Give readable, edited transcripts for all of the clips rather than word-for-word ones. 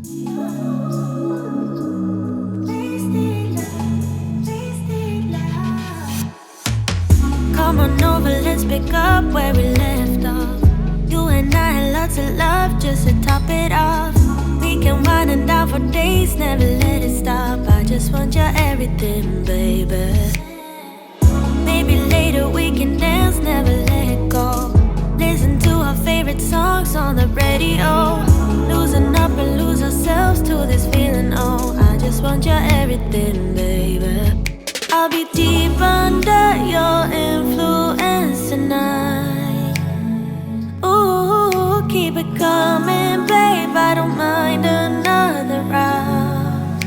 Come on over, let's pick up where we left off. You and I had lots of love just to top it off. We can wind it down for days, never let it stop. I just want your everything, baby. Maybe later we can dance, never let go. Listen to our favorite songs on the radio. Losing up and lose ourselves to this feeling, oh. I just want your everything, baby. I'll be deep under your influence tonight. Ooh, keep it coming, babe, I don't mind another round.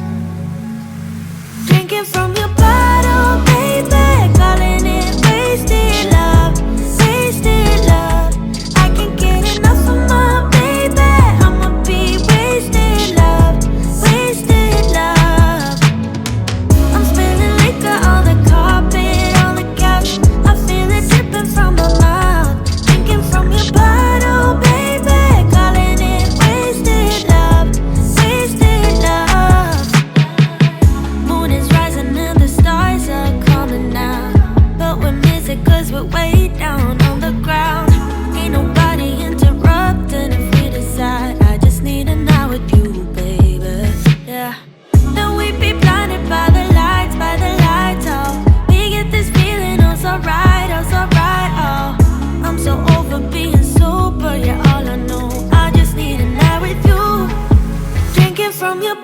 Drinking from your bottle, baby, calling it wasted love, wasted love. I can't get enough of my baby, I'ma be wasted love, wasted love. I'm spilling liquor on the carpet, on the couch. I feel it dripping from my mouth. Drinking from your bottle, baby, calling it wasted love, wasted love. Moon is rising and the stars are coming out, but we miss it cause we're way down on the ground. Ain't nobody interrupting if we decide. I just need a night with you, baby, yeah. Then we be blinded by the lights, oh. We get this feeling, oh so right, oh. I'm so over being sober, you're all I know. I just need a night with you. Drinking from your